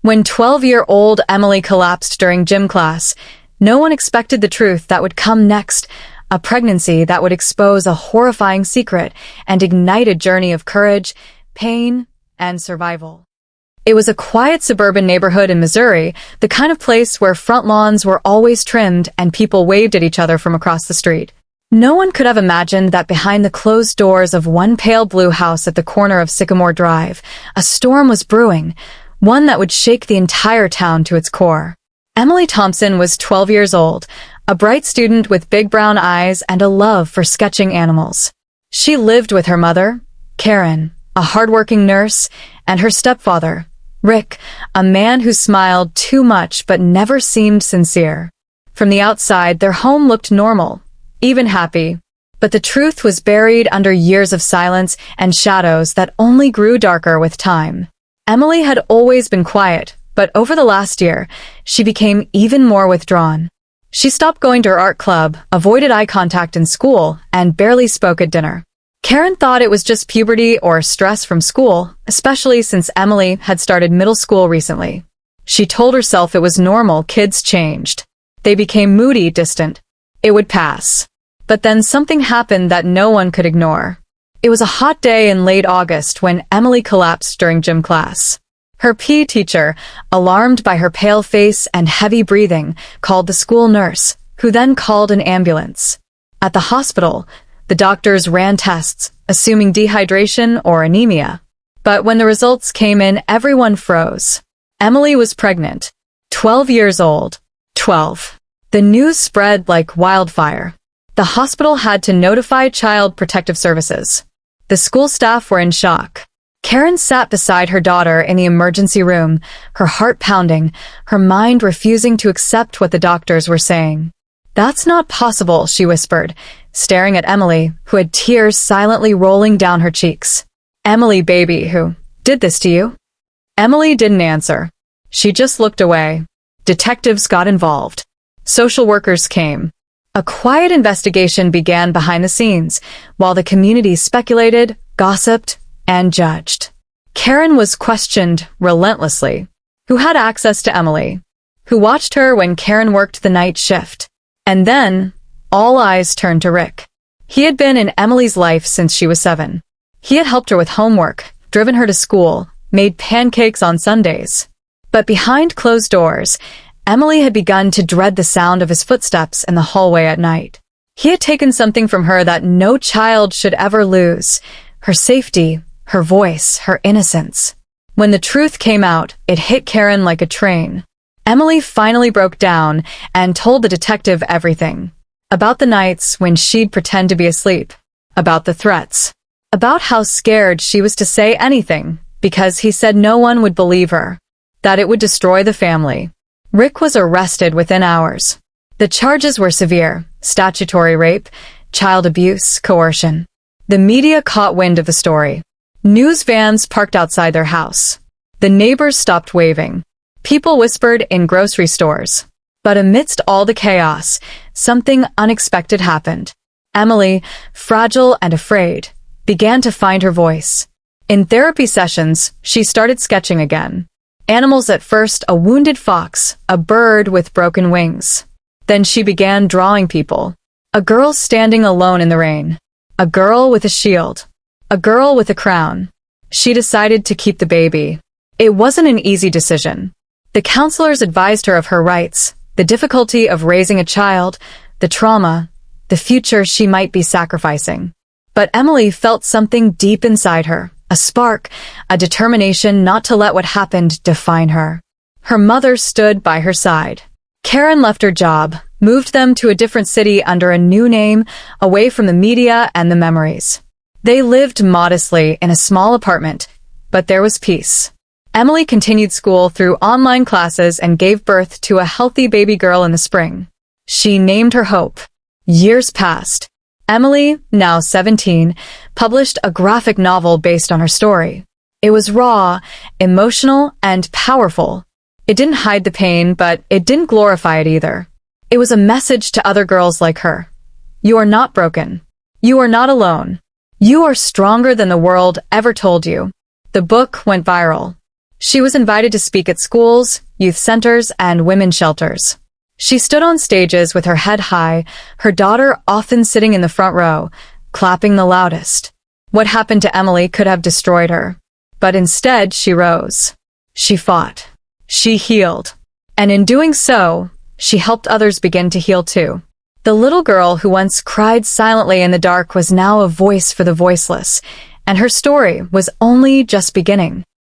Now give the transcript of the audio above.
When 12-year-old Emily collapsed during gym class, no one expected the truth that would come next, a pregnancy that would expose a horrifying secret and ignite a journey of courage, pain, and survival. It was a quiet suburban neighborhood in Missouri, the kind of place where front lawns were always trimmed and people waved at each other from across the street. No one could have imagined that behind the closed doors of one pale blue house at the corner of Sycamore Drive, a storm was brewing, one that would shake the entire town to its core. Emily Thompson was 12 years old, a bright student with big brown eyes and a love for sketching animals. She lived with her mother, Karen, a hardworking nurse, and her stepfather, Rick, a man who smiled too much but never seemed sincere. From the outside, their home looked normal, even happy. But the truth was buried under years of silence and shadows that only grew darker with time. Emily had always been quiet, but over the last year, she became even more withdrawn. She stopped going to her art club, avoided eye contact in school, and barely spoke at dinner. Karen thought it was just puberty or stress from school, especially since Emily had started middle school recently. She told herself it was normal, kids changed. They became moody, distant. It would pass. But then something happened that no one could ignore. It was a hot day in late August when Emily collapsed during gym class. Her PE teacher, alarmed by her pale face and heavy breathing, called the school nurse, who then called an ambulance. At the hospital, the doctors ran tests, assuming dehydration or anemia. But when the results came in, everyone froze. Emily was pregnant. 12 years old. 12. The news spread like wildfire. The hospital had to notify Child Protective Services. The school staff were in shock. Karen sat beside her daughter in the emergency room, her heart pounding, her mind refusing to accept what the doctors were saying. "That's not possible," she whispered, staring at Emily, who had tears silently rolling down her cheeks. "Emily, baby, who did this to you?" Emily didn't answer. She just looked away. Detectives got involved. Social workers came. A quiet investigation began behind the scenes, while the community speculated, gossiped, and judged. Karen was questioned relentlessly. Who had access to Emily? Who watched her when Karen worked the night shift? And then, all eyes turned to Rick. He had been in Emily's life since she was 7. He had helped her with homework, driven her to school, made pancakes on Sundays. But behind closed doors, Emily had begun to dread the sound of his footsteps in the hallway at night. He had taken something from her that no child should ever lose: her safety, her voice, her innocence. When the truth came out, it hit Karen like a train. Emily finally broke down and told the detective everything. About the nights when she'd pretend to be asleep. About the threats. About how scared she was to say anything, because he said no one would believe her. That it would destroy the family. Rick was arrested within hours. The charges were severe: statutory rape, child abuse, coercion. The media caught wind of the story. News vans parked outside their house. The neighbors stopped waving. People whispered in grocery stores. But amidst all the chaos, something unexpected happened. Emily, fragile and afraid, began to find her voice. In therapy sessions, she started sketching again. Animals at first: a wounded fox, a bird with broken wings. Then she began drawing people. A girl standing alone in the rain. A girl with a shield. A girl with a crown. She decided to keep the baby. It wasn't an easy decision. The counselors advised her of her rights, the difficulty of raising a child, the trauma, the future she might be sacrificing. But Emily felt something deep inside her, a spark, a determination not to let what happened define her. Her mother stood by her side. Karen left her job, moved them to a different city under a new name, away from the media and the memories. They lived modestly in a small apartment, but there was peace. Emily continued school through online classes and gave birth to a healthy baby girl in the spring. She named her Hope. Years passed. Emily, now 17, published a graphic novel based on her story. It was raw, emotional, and powerful. It didn't hide the pain, but it didn't glorify it either. It was a message to other girls like her. You are not broken. You are not alone. You are stronger than the world ever told you. The book went viral. She was invited to speak at schools, youth centers, and women's shelters. She stood on stages with her head high, her daughter often sitting in the front row, clapping the loudest. What happened to Emily could have destroyed her. But instead, she rose. She fought. She healed. And in doing so, she helped others begin to heal too. The little girl who once cried silently in the dark was now a voice for the voiceless, and her story was only just beginning.